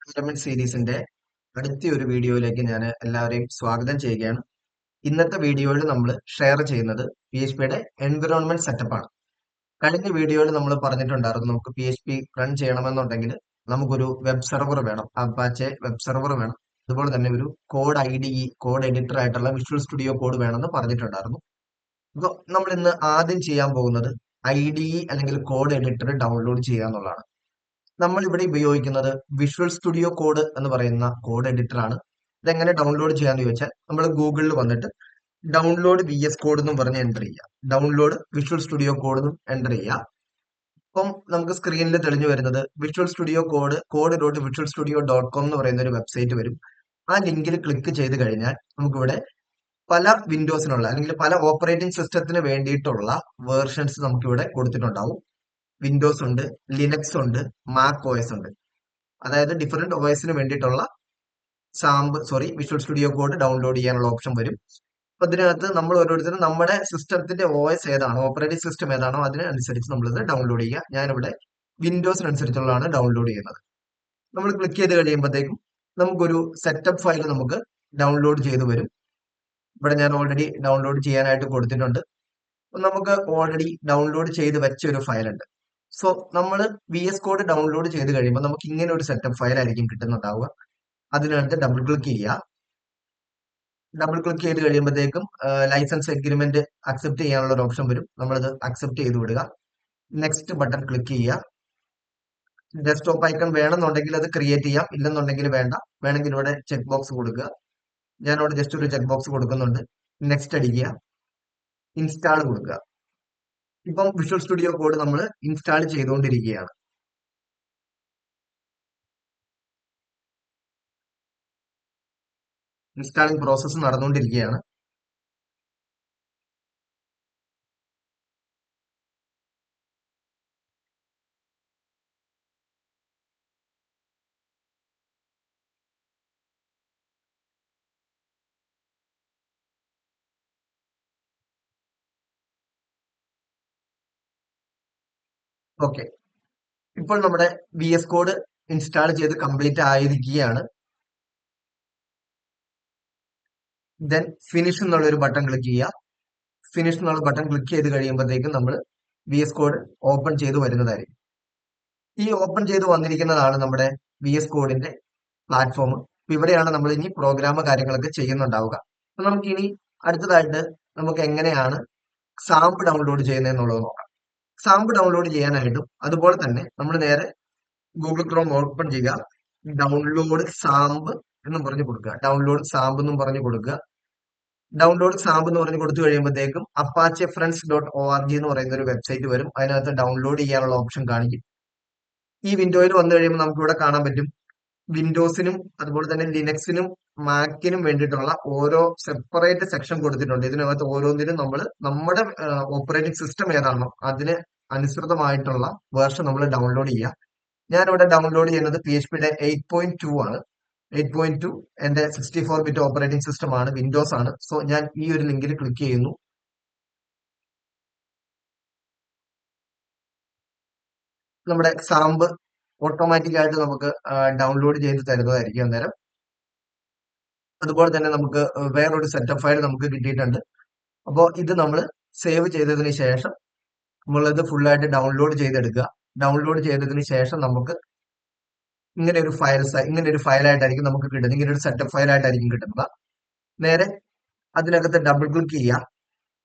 Environment സീരീസിന്റെ അടുത്ത ഒരു വീഡിയോയിലേക്ക് ഞാൻ എല്ലാവരെയും സ്വാഗതം ചെയ്യുകയാണ്. ഇന്നത്തെ വീഡിയോയിൽ നമ്മൾ ഷെയർ ചെയ്യുന്നത് PHPയുടെ എൻവയോൺമെന്റ് സെറ്റപ്പ് ആണ്. കഴിഞ്ഞ വീഡിയോയിൽ നമ്മൾ പറഞ്ഞിട്ടുണ്ടായിരുന്നു, നമുക്ക് PHP റൺ ചെയ്യണമെന്നുണ്ടെങ്കിൽ നമുക്കൊരു വെബ് സെർവർ വേണം, അപ്പാച്ചെ വെബ് സെർവർ വേണം. അതുപോലെ തന്നെ ഒരു കോഡ് IDE കോഡ് എഡിറ്റർ ആയിട്ടുള്ള വിഷ്വൽ സ്റ്റുഡിയോ കോഡ് വേണമെന്ന് പറഞ്ഞിട്ടുണ്ടായിരുന്നു. അപ്പോൾ നമ്മൾ ഇന്ന് ആദ്യം ചെയ്യാൻ പോകുന്നത് IDE അല്ലെങ്കിൽ കോഡ് എഡിറ്റർ ഡൗൺലോഡ് ചെയ്യുക എന്നുള്ളതാണ്. നമ്മൾ ഇവിടെ ഉപയോഗിക്കുന്നത് വിഷ്വൽ സ്റ്റുഡിയോ കോഡ് എന്ന് പറയുന്ന കോഡ് എഡിറ്റർ ആണ്. ഇതെങ്ങനെ ഡൗൺലോഡ് ചെയ്യാന്ന് ചോദിച്ചാൽ നമ്മൾ ഗൂഗിളിൽ വന്നിട്ട് ഡൗൺലോഡ് VS കോഡ് എന്നും പറഞ്ഞ് എൻ്റർ ചെയ്യുക. ഡൗൺലോഡ് വിഷ്വൽ സ്റ്റുഡിയോ കോഡ് എന്നും എൻ്റർ ചെയ്യുക. അപ്പം നമുക്ക് സ്ക്രീനിൽ തെളിഞ്ഞു വരുന്നത് വിഷ്വൽ സ്റ്റുഡിയോ കോഡ്.visualstudio.com എന്ന് പറയുന്ന ഒരു വെബ്സൈറ്റ് വരും. ആ ലിങ്കിൽ ക്ലിക്ക് ചെയ്ത് കഴിഞ്ഞാൽ നമുക്കിവിടെ പല വിൻഡോസിനുള്ള അല്ലെങ്കിൽ പല ഓപ്പറേറ്റിംഗ് സിസ്റ്റത്തിന് വേണ്ടിയിട്ടുള്ള വേർഷൻസ് നമുക്കിവിടെ കൊടുത്തിട്ടുണ്ടാവും. വിൻഡോസ് ഉണ്ട്, ലിനക്സ് ഉണ്ട്, മാക് OS ഉണ്ട്. അതായത് ഡിഫറെന്റ് OSന് വേണ്ടിയിട്ടുള്ള വിഷ്വൽ സ്റ്റുഡിയോ കോഡ് ഡൗൺലോഡ് ചെയ്യാനുള്ള ഓപ്ഷൻ വരും. അപ്പൊ അതിനകത്ത് നമ്മൾ ഓരോരുത്തരും നമ്മുടെ സിസ്റ്റത്തിന്റെ OS ഏതാണോ, ഓപ്പറേറ്റിംഗ് സിസ്റ്റം ഏതാണോ അതിനനുസരിച്ച് നമ്മളിത് ഡൗൺലോഡ് ചെയ്യുക. ഞാനിവിടെ വിൻഡോസിനനുസരിച്ചുള്ളതാണ് ഡൗൺലോഡ് ചെയ്യുന്നത്. നമ്മൾ ക്ലിക്ക് ചെയ്ത് കഴിയുമ്പോഴത്തേക്കും നമുക്കൊരു സെറ്റപ്പ് ഫയൽ നമുക്ക് ഡൗൺലോഡ് ചെയ്ത് വരും. ഇവിടെ ഞാൻ ഓൾറെഡി ഡൗൺലോഡ് ചെയ്യാനായിട്ട് കൊടുത്തിട്ടുണ്ട്. നമുക്ക് ഓൾറെഡി ഡൗൺലോഡ് ചെയ്ത് വെച്ച ഒരു ഫയൽ ഉണ്ട്. സോ നമ്മൾ VS കോഡ് ഡൗൺലോഡ് ചെയ്ത് കഴിയുമ്പോൾ നമുക്ക് ഇങ്ങനെ ഒരു സെറ്റപ്പ് ഫയൽ ആയിരിക്കും കിട്ടുന്നുണ്ടാവുക. അതിനകത്ത് ഡബിൾ ക്ലിക്ക് ചെയ്യുക. ഡബിൾ ക്ലിക്ക് ചെയ്ത് കഴിയുമ്പോഴത്തേക്കും ലൈസൻസ് എഗ്രിമെന്റ് അക്സെപ്റ്റ് ചെയ്യാനുള്ള ഒരു ഓപ്ഷൻ വരും. നമ്മളത് അക്സെപ്റ്റ് ചെയ്ത് വിടുക. നെക്സ്റ്റ് ബട്ടൺ ക്ലിക്ക് ചെയ്യുക. ഡെസ്ക്ടോപ്പ് ഐക്കൺ വേണമെന്നുണ്ടെങ്കിൽ അത് ക്രിയേറ്റ് ചെയ്യാം, ഇല്ലെന്നുണ്ടെങ്കിൽ വേണ്ട. വേണമെങ്കിൽ ഇവിടെ ചെക്ക് ബോക്സ് കൊടുക്കുക. ഞാനിവിടെ ജസ്റ്റ് ഒരു ചെക്ക് ബോക്സ് കൊടുക്കുന്നുണ്ട്. നെക്സ്റ്റ് അടിക്കുക, ഇൻസ്റ്റാൾ കൊടുക്കുക. ഇപ്പം വിഷ്വൽ സ്റ്റുഡിയോ കോഡ് നമ്മൾ ഇൻസ്റ്റാൾ ചെയ്തുകൊണ്ടിരിക്കുകയാണ്. ഇൻസ്റ്റാളിംഗ് പ്രോസസ്സ് നടന്നുകൊണ്ടിരിക്കുകയാണ്. ഓക്കെ, ഇപ്പോൾ നമ്മുടെ VS കോഡ് ഇൻസ്റ്റാൾ ചെയ്ത് കംപ്ലീറ്റ് ആയിരിക്കുകയാണ്. ദെൻ ഫിനിഷ് എന്നുള്ള ഒരു ബട്ടൺ ക്ലിക്ക് ചെയ്യുക. ഫിനിഷ് എന്നുള്ള ബട്ടൺ ക്ലിക്ക് ചെയ്ത് കഴിയുമ്പോഴത്തേക്കും നമ്മൾ VS കോഡ് ഓപ്പൺ ചെയ്ത് വരുന്നതായിരിക്കും. ഈ ഓപ്പൺ ചെയ്ത് വന്നിരിക്കുന്നതാണ് നമ്മുടെ VS കോഡിന്റെ പ്ലാറ്റ്ഫോം. ഇവിടെയാണ് നമ്മൾ ഇനി പ്രോഗ്രാം കാര്യങ്ങളൊക്കെ ചെയ്യുന്നുണ്ടാവുക. അപ്പൊ നമുക്ക് ഇനി അടുത്തതായിട്ട് നമുക്ക് എങ്ങനെയാണ് സാമ്പ് ഡൗൺലോഡ് ചെയ്യുന്നത് എന്നുള്ളത് നോക്കാം. സാമ്പ് ഡൗൺലോഡ് ചെയ്യാനായിട്ടും അതുപോലെ തന്നെ നമ്മൾ നേരെ ഗൂഗിൾ ക്രോം ഓപ്പൺ ചെയ്യുക. ഡൗൺലോഡ് സാമ്പ് എന്നും പറഞ്ഞു കൊടുക്കുക. ഡൗൺലോഡ് സാമ്പ് എന്നും പറഞ്ഞു കൊടുക്കുക. ഡൗൺലോഡ് സാമ്പ് എന്ന് പറഞ്ഞ് കൊടുത്തു കഴിയുമ്പോഴത്തേക്കും apache.friends.org എന്ന് പറയുന്ന ഒരു വെബ്സൈറ്റ് വരും. അതിനകത്ത് ഡൗൺലോഡ് ചെയ്യാനുള്ള ഓപ്ഷൻ കാണിക്കും. ഈ വിൻഡോയിൽ വന്നു കഴിയുമ്പോൾ നമുക്ക് ഇവിടെ കാണാൻ പറ്റും വിൻഡോസിനും അതുപോലെ തന്നെ ലിനക്സിനും മാക്കിനും വേണ്ടിയിട്ടുള്ള ഓരോ സെപ്പറേറ്റ് സെക്ഷൻ കൊടുത്തിട്ടുണ്ട്. ഇതിനകത്ത് ഓരോന്നിനും നമ്മൾ നമ്മുടെ ഓപ്പറേറ്റിംഗ് സിസ്റ്റം ഏതാണോ അതിന് അനുസൃതമായിട്ടുള്ള വേർഷൻ നമ്മൾ ഡൗൺലോഡ് ചെയ്യുക. ഞാനിവിടെ ഡൗൺലോഡ് ചെയ്യുന്നത് PHPയുടെ 8.2 ആണ്. 8.2 എന്റെ 64-ബിറ്റ് ഓപ്പറേറ്റിംഗ് സിസ്റ്റം ആണ്, വിൻഡോസ് ആണ്. സോ ഞാൻ ഈ ഒരു ലിങ്കിൽ ക്ലിക്ക് ചെയ്യുന്നു. നമ്മുടെ സാമ്പ് ഓട്ടോമാറ്റിക് ആയിട്ട് നമുക്ക് ഡൗൺലോഡ് ചെയ്ത് തരുന്നതായിരിക്കും അന്നേരം. അതുപോലെ തന്നെ നമുക്ക് വേറൊരു സെറ്റപ്പ് ഫയൽ നമുക്ക് കിട്ടിയിട്ടുണ്ട്. അപ്പോൾ ഇത് നമ്മൾ സേവ് ചെയ്തതിന് ശേഷം നമ്മളിത് ഫുള്ളായിട്ട് ഡൗൺലോഡ് ചെയ്തെടുക്കുക. ഡൗൺലോഡ് ചെയ്തതിന് ശേഷം നമുക്ക് ഇങ്ങനെ ഒരു ഫയലായിട്ടായിരിക്കും നമുക്ക് കിട്ടുന്നത്. ഇങ്ങനെ ഒരു സെറ്റപ്പ് ഫയലായിട്ടായിരിക്കും കിട്ടുന്നത്. നേരെ അതിനകത്ത് ഡബിൾ ക്ലിക്ക് ചെയ്യുക.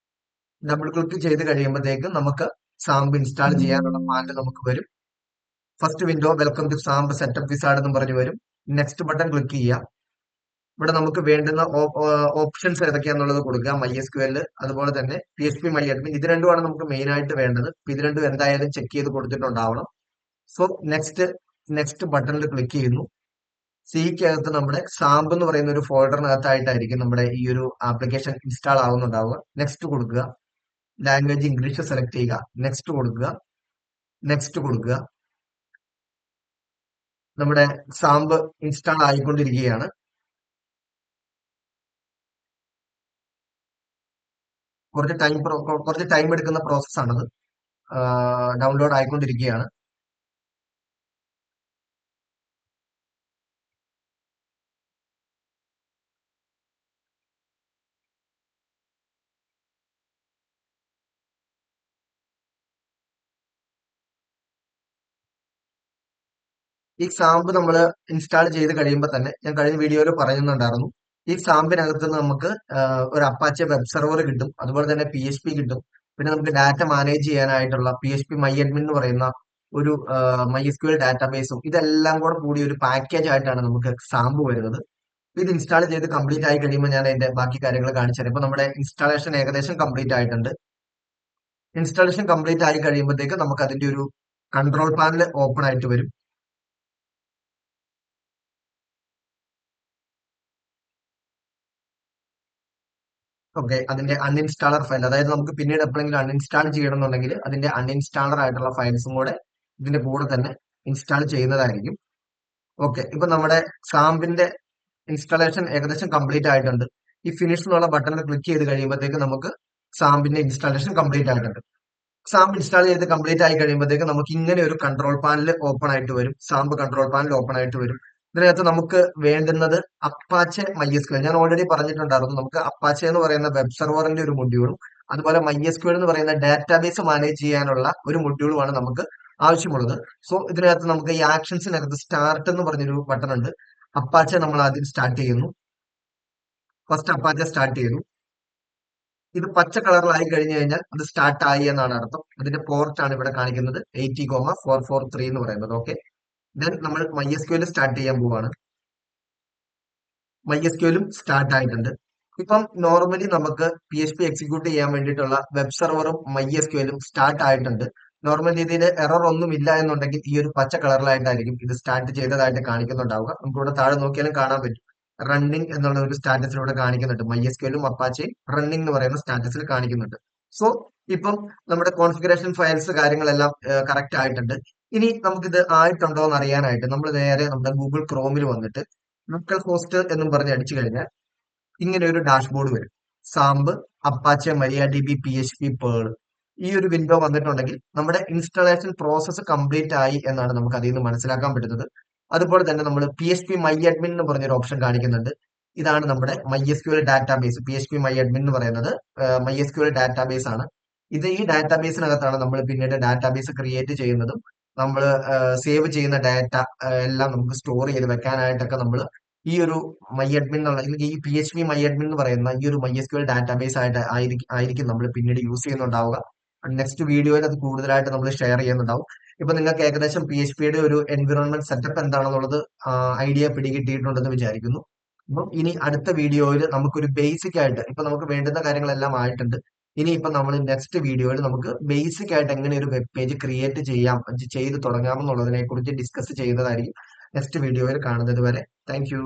ഡബിൾ ക്ലിക്ക് ചെയ്ത് കഴിയുമ്പോഴത്തേക്കും നമുക്ക് സാമ്പ് ഇൻസ്റ്റാൾ ചെയ്യാനുള്ള പാനൽ നമുക്ക് വരും. First window welcome to XAMPP setup wizard എന്നും പറഞ്ഞു വരും. നെക്സ്റ്റ് ബട്ടൺ ക്ലിക്ക് ചെയ്യുക. ഇവിടെ നമുക്ക് വേണ്ടുന്ന ഓപ്ഷൻസ് ഏതൊക്കെയാന്നുള്ളത് കൊടുക്കുക. MySQL അതുപോലെ തന്നെ PHP MyAdmin, ഇത് രണ്ടുമാണ് നമുക്ക് മെയിൻ ആയിട്ട് വേണ്ടത്. ഇത് രണ്ടും എന്തായാലും ചെക്ക് ചെയ്ത് കൊടുത്തിട്ടുണ്ടാവണം. സോ നെക്സ്റ്റ് ബട്ടണിൽ ക്ലിക്ക് ചെയ്യുന്നു. സിക്കകത്ത് നമ്മുടെ സാമ്പ് എന്ന് പറയുന്ന ഒരു ഫോൾഡറിനകത്തായിട്ടായിരിക്കും നമ്മുടെ ഈ ഒരു ആപ്ലിക്കേഷൻ ഇൻസ്റ്റാൾ ആവുന്നുണ്ടാവുക. നെക്സ്റ്റ് കൊടുക്കുക. ലാംഗ്വേജ് ഇംഗ്ലീഷ് സെലക്ട് ചെയ്യുക. നെക്സ്റ്റ് കൊടുക്കുക. നെക്സ്റ്റ് കൊടുക്കുക. നമ്മുടെ സാമ്പ് ഇൻസ്റ്റാൾ ആയിക്കൊണ്ടിരിക്കുകയാണ്. കുറച്ച് ടൈം എടുക്കുന്ന പ്രോസസ്സാണത്. ഡൗൺലോഡ് ആയിക്കൊണ്ടിരിക്കുകയാണ്. ഈ സാമ്പ് നമ്മൾ ഇൻസ്റ്റാൾ ചെയ്ത് കഴിയുമ്പോൾ തന്നെ ഞാൻ കഴിഞ്ഞ വീഡിയോയിൽ പറയുന്നുണ്ടായിരുന്നു, ഈ സാമ്പിനകത്ത് നമുക്ക് ഒരു അപ്പാച്ചെ വെബ് സെർവർ കിട്ടും, അതുപോലെ തന്നെ PHP കിട്ടും, പിന്നെ നമുക്ക് ഡാറ്റ മാനേജ് ചെയ്യാനായിട്ടുള്ള PHP മൈ അഡ്മിൻ എന്ന് പറയുന്ന ഒരു MySQL ഡാറ്റാബേസും ഇതെല്ലാം കൂടെ കൂടി ഒരു പാക്കേജ് ആയിട്ടാണ് നമുക്ക് സാമ്പ് വരുന്നത്. ഇത് ഇൻസ്റ്റാൾ ചെയ്ത് കംപ്ലീറ്റ് ആയി കഴിയുമ്പോൾ ഞാൻ അതിന്റെ ബാക്കി കാര്യങ്ങൾ കാണിച്ചു തരാം. ഇപ്പൊ നമ്മുടെ ഇൻസ്റ്റാളേഷൻ ഏകദേശം കംപ്ലീറ്റ് ആയിട്ടുണ്ട്. ഇൻസ്റ്റാളേഷൻ കംപ്ലീറ്റ് ആയി കഴിയുമ്പോഴത്തേക്ക് നമുക്ക് അതിന്റെ ഒരു കൺട്രോൾ പാനൽ ഓപ്പൺ ആയിട്ട് വരും. ഓക്കെ, അതിന്റെ അൺഇൻസ്റ്റാളർ ഫയൽ, അതായത് നമുക്ക് പിന്നീട് എപ്പോഴെങ്കിലും അൺഇൻസ്റ്റാൾ ചെയ്യണമെന്നുണ്ടെങ്കിൽ അതിന്റെ അൺഇൻസ്റ്റാളർ ആയിട്ടുള്ള ഫയൽസും കൂടെ ഇതിന്റെ കൂടെ തന്നെ ഇൻസ്റ്റാൾ ചെയ്യുന്നതായിരിക്കും. ഓക്കെ, ഇപ്പൊ നമ്മുടെ സാമ്പിന്റെ ഇൻസ്റ്റാളേഷൻ ഏകദേശം കംപ്ലീറ്റ് ആയിട്ടുണ്ട്. ഈ ഫിനിഷ് എന്നുള്ള ബട്ടണിൽ ക്ലിക്ക് ചെയ്ത് കഴിയുമ്പോഴത്തേക്ക് നമുക്ക് സാമ്പിന്റെ ഇൻസ്റ്റാളേഷൻ കംപ്ലീറ്റ് ആയിട്ടുണ്ട്. സാമ്പ് ഇൻസ്റ്റാൾ ചെയ്ത് കംപ്ലീറ്റ് ആയി കഴിയുമ്പോഴത്തേക്ക് നമുക്ക് ഇങ്ങനെ ഒരു കൺട്രോൾ പാനൽ ഓപ്പൺ ആയിട്ട് വരും. സാമ്പ് കൺട്രോൾ പാനൽ ഓപ്പൺ ആയിട്ട് വരും. ഇതിനകത്ത് നമുക്ക് വേണ്ടുന്നത് അപ്പാച്ചെ MySQL. ഞാൻ ഓൾറെഡി പറഞ്ഞിട്ടുണ്ടായിരുന്നു, നമുക്ക് അപ്പാച്ചെ എന്ന് പറയുന്ന വെബ് സെർവറിന്റെ ഒരു മൊഡ്യൂളും അതുപോലെ MySQL എന്ന് പറയുന്ന ഡാറ്റാബേസ് മാനേജ് ചെയ്യാനുള്ള ഒരു മൊഡ്യൂളുമാണ് നമുക്ക് ആവശ്യമുള്ളത്. സോ ഇതിനകത്ത് നമുക്ക് ഈ ആക്ഷൻസിനകത്ത് സ്റ്റാർട്ട് എന്ന് പറഞ്ഞൊരു ബട്ടൺ ഉണ്ട്. അപ്പാച്ചെ നമ്മൾ ആദ്യം സ്റ്റാർട്ട് ചെയ്യുന്നു. ഫസ്റ്റ് അപ്പാച്ചെ സ്റ്റാർട്ട് ചെയ്യുന്നു. ഇത് പച്ച കളറിലായി കഴിഞ്ഞു കഴിഞ്ഞാൽ അത് സ്റ്റാർട്ട് ആയി എന്നാണ് അർത്ഥം. അതിന്റെ പോർട്ട് ആണ് ഇവിടെ കാണിക്കുന്നത് 80,443 എന്ന് പറയുന്നത്. ഓക്കെ, ദെൻ നമ്മൾ MySQL സ്റ്റാർട്ട് ചെയ്യാൻ പോവാണ്. MySQL സ്റ്റാർട്ട് ആയിട്ടുണ്ട്. ഇപ്പം നോർമലി നമുക്ക് PHP എക്സിക്യൂട്ട് ചെയ്യാൻ വേണ്ടിയിട്ടുള്ള വെബ് സെർവറും MySQL സ്റ്റാർട്ട് ആയിട്ടുണ്ട്. നോർമൽ രീതിയിൽ എറർ ഒന്നും ഇല്ല എന്നുണ്ടെങ്കിൽ ഈ ഒരു പച്ച കളറിലായിട്ടായിരിക്കും ഇത് സ്റ്റാർട്ട് ചെയ്തതായിട്ട് കാണിക്കുന്നുണ്ടാവുക. നമുക്ക് ഇവിടെ താഴെ നോക്കിയാലും കാണാൻ പറ്റും, റണ്ണിങ് എന്നുള്ള ഒരു സ്റ്റാറ്റസിലൂടെ കാണിക്കുന്നുണ്ട്. MySQL അപ്പാച്ചയും റണ്ണിങ് എന്ന് പറയുന്ന സ്റ്റാറ്റസിൽ കാണിക്കുന്നുണ്ട്. സോ ഇപ്പം നമ്മുടെ കോൺഫിഗറേഷൻ ഫയൽസ് കാര്യങ്ങളെല്ലാം കറക്റ്റ് ആയിട്ടുണ്ട്. ഇനി നമുക്കിത് ആയിട്ടുണ്ടോ എന്ന് അറിയാനായിട്ട് നമ്മൾ നേരെ നമ്മുടെ ഗൂഗിൾ ക്രോമിൽ വന്നിട്ട് ലോക്കൽ ഹോസ്റ്റ് എന്നും പറഞ്ഞ് അടിച്ചു കഴിഞ്ഞാൽ ഇങ്ങനെ ഒരു ഡാഷ്ബോർഡ് വരും. സാമ്പ്, അപ്പാച്ചെ, MariaDB, PHP, പേൾ, ഈ ഒരു വിൻഡോ വന്നിട്ടുണ്ടെങ്കിൽ നമ്മുടെ ഇൻസ്റ്റാളേഷൻ പ്രോസസ്സ് കംപ്ലീറ്റ് ആയി എന്നാണ് നമുക്ക് അതിൽ നിന്ന് മനസ്സിലാക്കാൻ പറ്റുന്നത്. അതുപോലെ തന്നെ നമ്മൾ PHP മൈ അഡ്മിൻ എന്ന് പറഞ്ഞൊരു ഓപ്ഷൻ കാണിക്കുന്നുണ്ട്. ഇതാണ് നമ്മുടെ MySQL database. PHP my admin എന്ന് പറയുന്നത് MySQL ഡാറ്റാബേസ് ആണ്. ഇത് ഈ ഡാറ്റാബേസിനകത്താണ് നമ്മൾ പിന്നീട് ഡാറ്റാബേസ് ക്രിയേറ്റ് ചെയ്യുന്നതും നമ്മൾ സേവ് ചെയ്യുന്ന ഡാറ്റ എല്ലാം നമുക്ക് സ്റ്റോർ ചെയ്ത് വെക്കാനായിട്ടൊക്കെ നമ്മൾ ഈ ഒരു മൈ അഡ്മിൻ എന്നുള്ള അല്ലെങ്കിൽ ഈ PHP മൈ അഡ്മിൻ എന്ന് പറയുന്ന ഈ ഒരു MySQL ഡാറ്റാബേസ് ആയിട്ട് ആയിരിക്കും നമ്മൾ പിന്നീട് യൂസ് ചെയ്യുന്നുണ്ടാവുക. നെക്സ്റ്റ് വീഡിയോയിൽ അത് കൂടുതലായിട്ട് നമ്മൾ ഷെയർ ചെയ്യുന്നുണ്ടാവും. ഇപ്പൊ നിങ്ങൾക്ക് ഏകദേശം PHPയുടെ ഒരു എൻവിറോൺമെന്റ് സെറ്റപ്പ് എന്താണെന്നുള്ളത് ഐഡിയ പിടികിട്ടിയിട്ടുണ്ടെന്ന് വിചാരിക്കുന്നു. അപ്പം ഇനി അടുത്ത വീഡിയോയിൽ നമുക്കൊരു ബേസിക് ആയിട്ട് ഇപ്പൊ നമുക്ക് വേണ്ടുന്ന കാര്യങ്ങളെല്ലാം ആയിട്ടുണ്ട്. ഇനി ഇപ്പൊ നമ്മൾ നെക്സ്റ്റ് വീഡിയോയിൽ നമുക്ക് ബേസിക് ആയിട്ട് എങ്ങനെ ഒരു വെബ് പേജ് ക്രിയേറ്റ് ചെയ്യാം, ചെയ്ത് തുടങ്ങാമെന്നുള്ളതിനെ കുറിച്ച് ഡിസ്കസ് ചെയ്യുന്നതായിരിക്കും നെക്സ്റ്റ് വീഡിയോയിൽ കാണുന്നത് വരെ. Thank you.